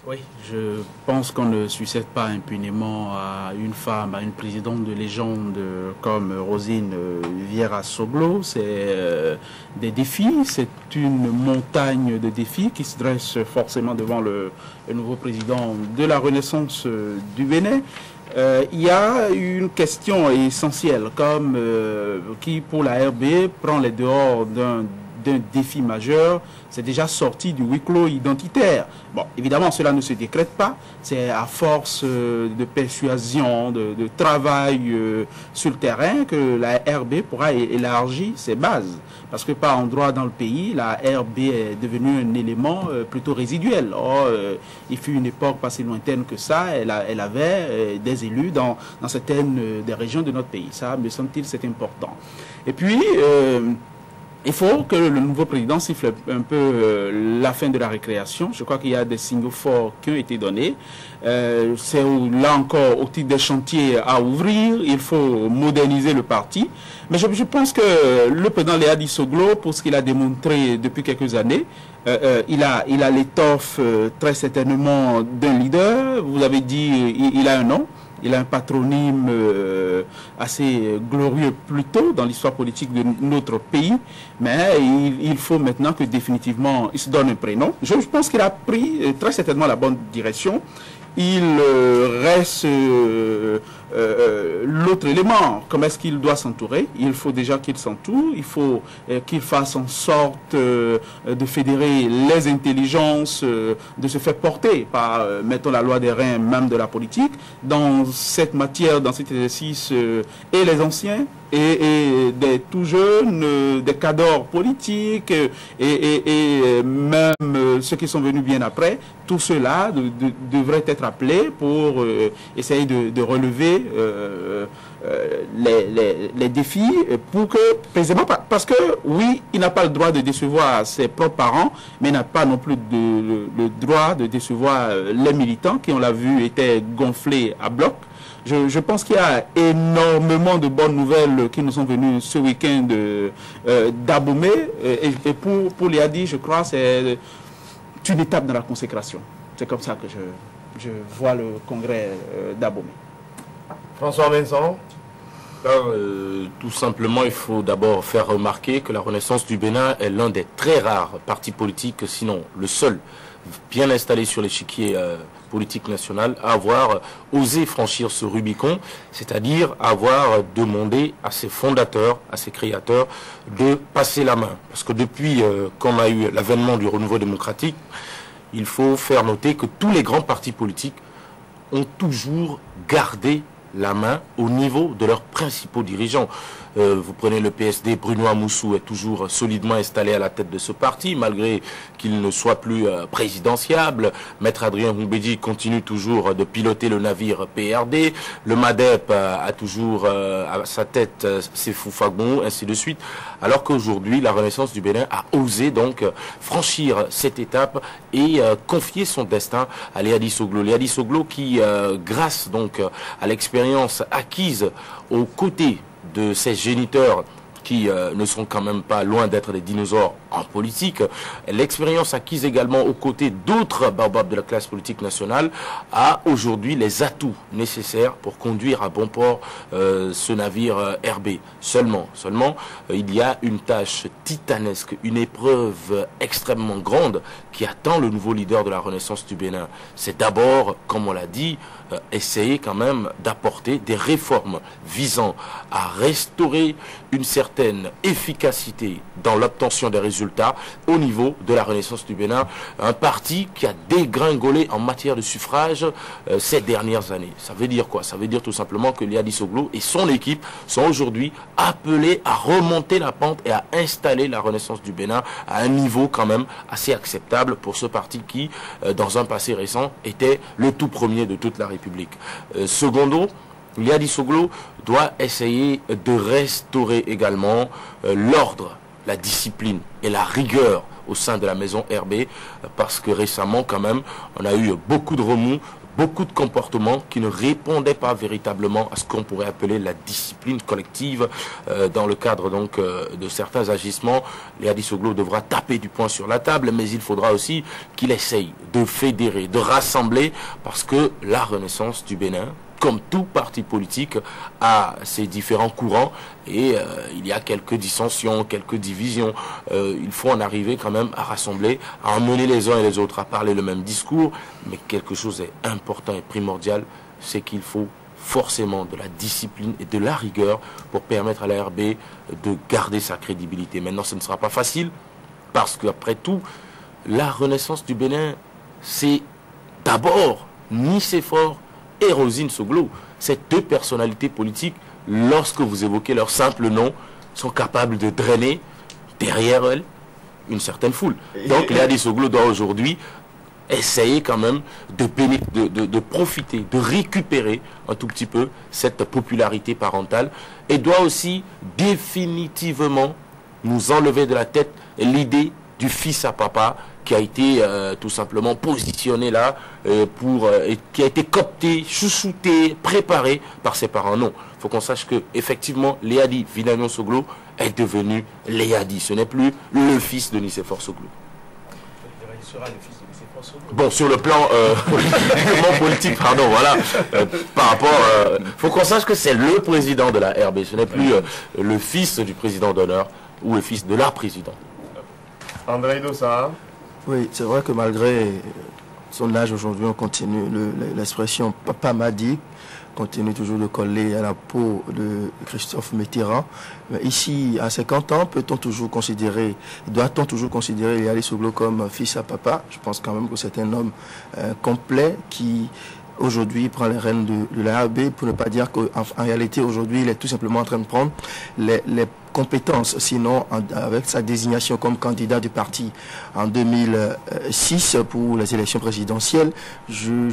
Oui, je pense qu'on ne succède pas impunément à une femme, à une présidente de légende comme Rosine Vieira-Soglo. C'est des défis, c'est une montagne de défis qui se dresse forcément devant le nouveau président de la Renaissance du Bénin. Il y a une question essentielle comme qui pour la RB prend les dehors d'un défi majeur, c'est déjà sorti du huis clos identitaire. Bon, évidemment, cela ne se décrète pas. C'est à force de persuasion, de travail sur le terrain que la RB pourra élargir ses bases. Parce que par endroit dans le pays, la RB est devenue un élément plutôt résiduel. Or, il fut une époque pas si lointaine que ça. Elle avait des élus dans certaines des régions de notre pays. Ça, me semble-t-il, c'est important. Et puis, il faut que le nouveau président siffle un peu la fin de la récréation. Je crois qu'il y a des signaux forts qui ont été donnés. C'est là encore au titre des chantiers à ouvrir. Il faut moderniser le parti. Mais je pense que le président Léadi Soglo, pour ce qu'il a démontré depuis quelques années, il a l'étoffe très certainement d'un leader. Vous avez dit il a un nom. Il a un patronyme assez glorieux plus tôt dans l'histoire politique de notre pays, mais il faut maintenant que définitivement il se donne un prénom. Je pense qu'il a pris très certainement la bonne direction. Il reste l'autre élément, comment est-ce qu'il doit s'entourer? Il faut déjà qu'il s'entoure, il faut qu'il fasse en sorte de fédérer les intelligences, de se faire porter par, mettons, la loi des reins même de la politique, dans cette matière, dans cet exercice, et les anciens, et des tout jeunes, des cadors politiques, et même ceux qui sont venus bien après, tout cela devrait être appelé pour essayer de relever les défis pour que, précisément, parce que oui, il n'a pas le droit de décevoir ses propres parents, mais il n'a pas non plus le droit de décevoir les militants qui, on l'a vu, étaient gonflés à bloc. Je pense qu'il y a énormément de bonnes nouvelles qui nous sont venues ce week-end d'Abomey. Et pour Léadi, je crois, c'est une étape dans la consécration. C'est comme ça que je vois le congrès d'Abomey. François Vincent. Tout simplement, il faut d'abord faire remarquer que la Renaissance du Bénin est l'un des très rares partis politiques, sinon le seul, bien installé sur l'échiquier politique national, à avoir osé franchir ce Rubicon, c'est-à-dire avoir demandé à ses fondateurs, à ses créateurs, de passer la main. Parce que depuis qu'on a eu l'avènement du renouveau démocratique, il faut faire noter que tous les grands partis politiques ont toujours gardé la main au niveau de leurs principaux dirigeants. Vous prenez le PSD, Bruno Amoussou est toujours solidement installé à la tête de ce parti, malgré qu'il ne soit plus présidentiable. Maître Adrien Humbedi continue toujours de piloter le navire PRD. Le MADEP a toujours à sa tête Sefou Fagbon, ainsi de suite. Alors qu'aujourd'hui, la Renaissance du Bénin a osé donc franchir cette étape et confier son destin à Léadi Soglo. Léadi Soglo qui, grâce donc à l'expérience acquise aux côtés de ces géniteurs qui ne sont quand même pas loin d'être des dinosaures en politique, l'expérience acquise également aux côtés d'autres baobabs de la classe politique nationale a aujourd'hui les atouts nécessaires pour conduire à bon port ce navire RB. Seulement, il y a une tâche titanesque, une épreuve extrêmement grande qui attend le nouveau leader de la Renaissance du Bénin. C'est d'abord, comme on l'a dit, essayer quand même d'apporter des réformes visant à restaurer une certaine efficacité dans l'obtention des résultats au niveau de la Renaissance du Bénin, un parti qui a dégringolé en matière de suffrage ces dernières années. Ça veut dire quoi? Ça veut dire tout simplement que Léadi Soglo et son équipe sont aujourd'hui appelés à remonter la pente et à installer la Renaissance du Bénin à un niveau quand même assez acceptable pour ce parti qui, dans un passé récent, était le tout premier de toute la République. Secondo, Léadi Soglo doit essayer de restaurer également l'ordre, la discipline et la rigueur au sein de la maison RB, parce que récemment quand même on a eu beaucoup de remous, beaucoup de comportements qui ne répondaient pas véritablement à ce qu'on pourrait appeler la discipline collective dans le cadre donc de certains agissements. Léa Soglo devra taper du poing sur la table, mais il faudra aussi qu'il essaye de fédérer, de rassembler, parce que la renaissance du Bénin, comme tout parti politique, a ses différents courants et il y a quelques dissensions, quelques divisions. Il faut en arriver quand même à rassembler, à emmener les uns et les autres à parler le même discours, mais quelque chose est important et primordial, c'est qu'il faut forcément de la discipline et de la rigueur pour permettre à la RB de garder sa crédibilité. Maintenant, ce ne sera pas facile, parce qu'après tout, la renaissance du Bénin, c'est d'abord Nicéphore et Rosine Soglo. Ces deux personnalités politiques, lorsque vous évoquez leur simple nom, sont capables de drainer derrière elles une certaine foule. Donc Léa Soglo doit aujourd'hui essayer quand même de profiter, de récupérer un tout petit peu cette popularité parentale, et doit aussi définitivement nous enlever de la tête l'idée du fils à papa qui a été tout simplement positionné là et qui a été coopté, chouchouté, préparé par ses parents. Non, il faut qu'on sache que effectivement Léadi Vinagnon Soglo est devenu Léadi. Ce n'est plus le fils de Nicéphore Soglo. Il sera le fils de Nicéphore Soglo. Bon, sur le plan politique, pardon, voilà, par rapport, faut qu'on sache que c'est le président de la RB. Ce n'est plus le fils du président d'honneur ou le fils de la présidente. André Dossa. Oui, c'est vrai que malgré son âge aujourd'hui, on continue, l'expression « papa m'a dit » continue toujours de coller à la peau de Christophe Mitterrand. Mais ici, à 50 ans, peut-on toujours considérer, doit-on toujours considérer Léa Soglo comme fils à papa? Je pense quand même que c'est un homme complet qui aujourd'hui prend les rênes de la RB, pour ne pas dire qu'en réalité aujourd'hui il est tout simplement en train de prendre les compétences, sinon avec sa désignation comme candidat du parti en 2006 pour les élections présidentielles,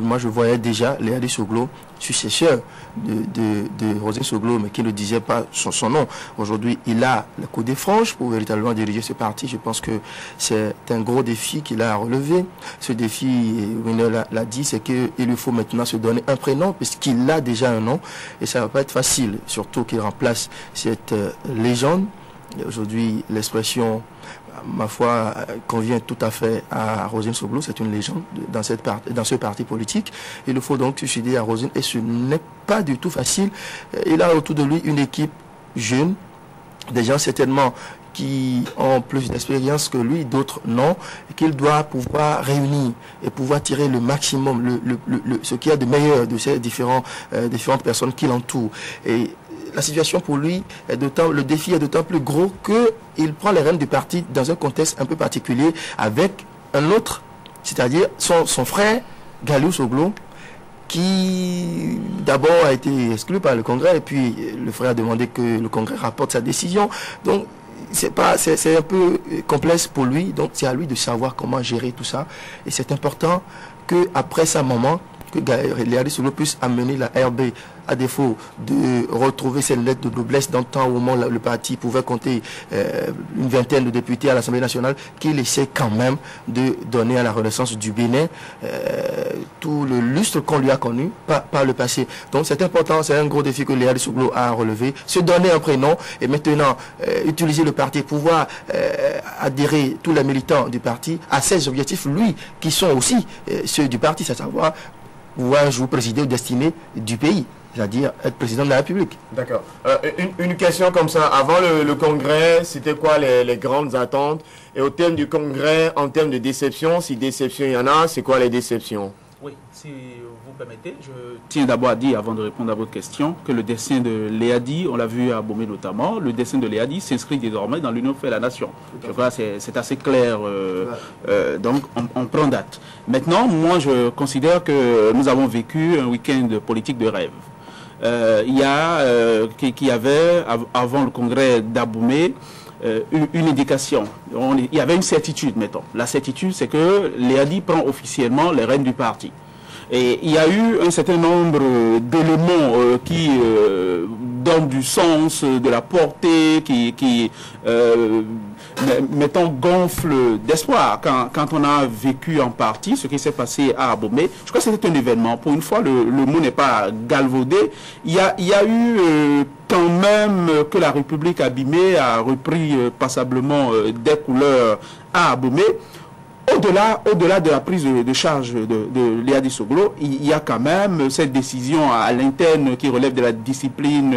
moi je voyais déjà Léa Soglo, successeur de Rosine Soglo, mais qui ne disait pas son nom. Aujourd'hui, il a le coup des franges pour véritablement diriger ce parti. Je pense que c'est un gros défi qu'il a à relever. Ce défi, Winner l'a dit, c'est qu'il lui faut maintenant se donner un prénom, puisqu'il a déjà un nom, et ça ne va pas être facile, surtout qu'il remplace cette légende. Aujourd'hui, l'expression, ma foi, convient tout à fait à Rosine Soglo. C'est une légende dans ce parti politique. Il lui faut donc succéder à Rosine, et ce n'est pas du tout facile. Il a autour de lui une équipe jeune, des gens certainement qui ont plus d'expérience que lui, d'autres non, et qu'il doit pouvoir réunir et pouvoir tirer le maximum, ce qu'il y a de meilleur de ces différentes personnes qui l'entourent. Et la situation pour lui, le défi est d'autant plus gros qu'il prend les rênes du parti dans un contexte un peu particulier avec un autre, c'est-à-dire son frère, Galiou Soglo, qui d'abord a été exclu par le Congrès, et puis le frère a demandé que le Congrès rapporte sa décision. Donc c'est un peu complexe pour lui, donc c'est à lui de savoir comment gérer tout ça. Et c'est important qu'après sa maman, que Léa Soglo puisse amener la RB, à défaut de retrouver cette lettre de noblesse dans le temps au moment où le parti pouvait compter une vingtaine de députés à l'Assemblée nationale, qu'il essaie quand même de donner à la Renaissance du Bénin tout le lustre qu'on lui a connu par le passé. Donc c'est important, c'est un gros défi que Léa Soglo a relevé. Se donner un prénom et maintenant utiliser le parti, pouvoir adhérer tous les militants du parti à ses objectifs, lui, qui sont aussi ceux du parti, c'est à savoir pouvoir un jour présider aux destinées du pays, c'est-à-dire être président de la République. D'accord. Une question comme ça. Avant le Congrès, c'était quoi les grandes attentes? Et au terme du Congrès, en termes de déception, si déception il y en a, c'est quoi les déceptions? Oui, si vous permettez, je tiens d'abord à dire, avant de répondre à votre question, que le destin de Léadi, on l'a vu à Bomé notamment, le destin de Léadi s'inscrit désormais dans l'Union fait la nation. Je crois que c'est assez clair, donc on prend date. Maintenant, moi je considère que nous avons vécu un week-end politique de rêve. Il y avait, avant le congrès d'Aboumé, une indication. Il y avait une certitude, mettons. La certitude, c'est que Léadi prend officiellement les rênes du parti. Et il y a eu un certain nombre d'éléments qui donnent du sens, de la portée, qui mettons, gonfle d'espoir. Quand on a vécu en partie ce qui s'est passé à Abomey, je crois que c'était un événement. Pour une fois, le mot n'est pas galvaudé. Il y a eu quand même que la République abîmée a repris passablement des couleurs à Abomey. Au-delà de la prise de charge de Léadi Soglo, il y a quand même cette décision à l'interne qui relève de la discipline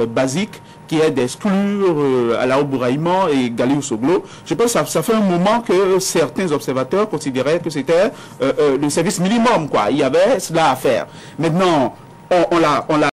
basique, qui est d'exclure Alao Bouraïman et Galiou Soglo. Je pense que ça fait un moment que certains observateurs considéraient que c'était le service minimum, quoi. Il y avait cela à faire. Maintenant, on l'a